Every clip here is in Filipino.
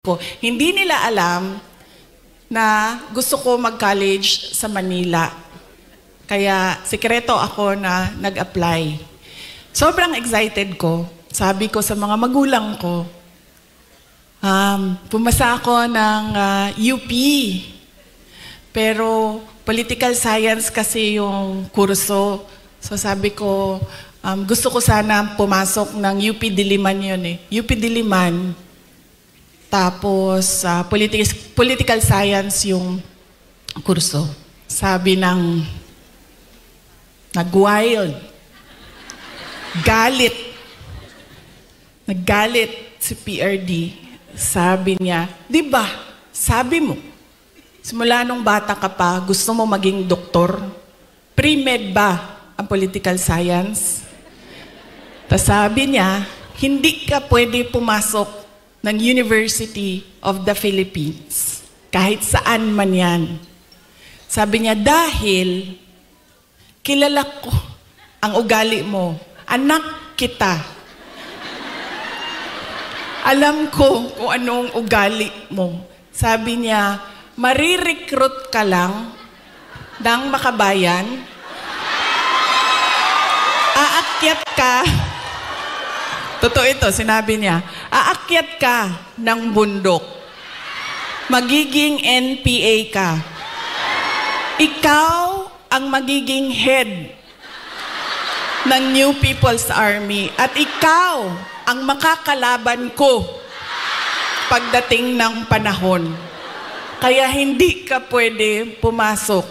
ko. Hindi nila alam na gusto ko mag-college sa Manila. Kaya sikreto ako na nag-apply. Sobrang excited ko. Sabi ko sa mga magulang ko, pumasa ako ng UP. Pero political science kasi yung kurso. So sabi ko, gusto ko sana pumasok ng UP Diliman yun eh. UP Diliman. Tapos, political science yung kurso. Sabi ng nag-wild. Galit. Naggalit si PRD. Sabi niya, di ba, sabi mo, simula nung bata ka pa, gusto mo maging doktor? Pre-med ba ang political science? Tapos sabi niya, hindi ka pwede pumasok ng University of the Philippines. Kahit saan man yan. Sabi niya, dahil kilala ko ang ugali mo. Anak kita. Alam ko kung anong ugali mo. Sabi niya, marirecruit ka lang ng makabayan. Aakyat ka. Totoo ito, sinabi niya. Aakyat ka ng bundok. Magiging NPA ka. Ikaw ang magiging head ng New People's Army. At ikaw ang makakalaban ko pagdating ng panahon. Kaya hindi ka pwede pumasok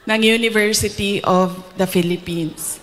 ng University of the Philippines.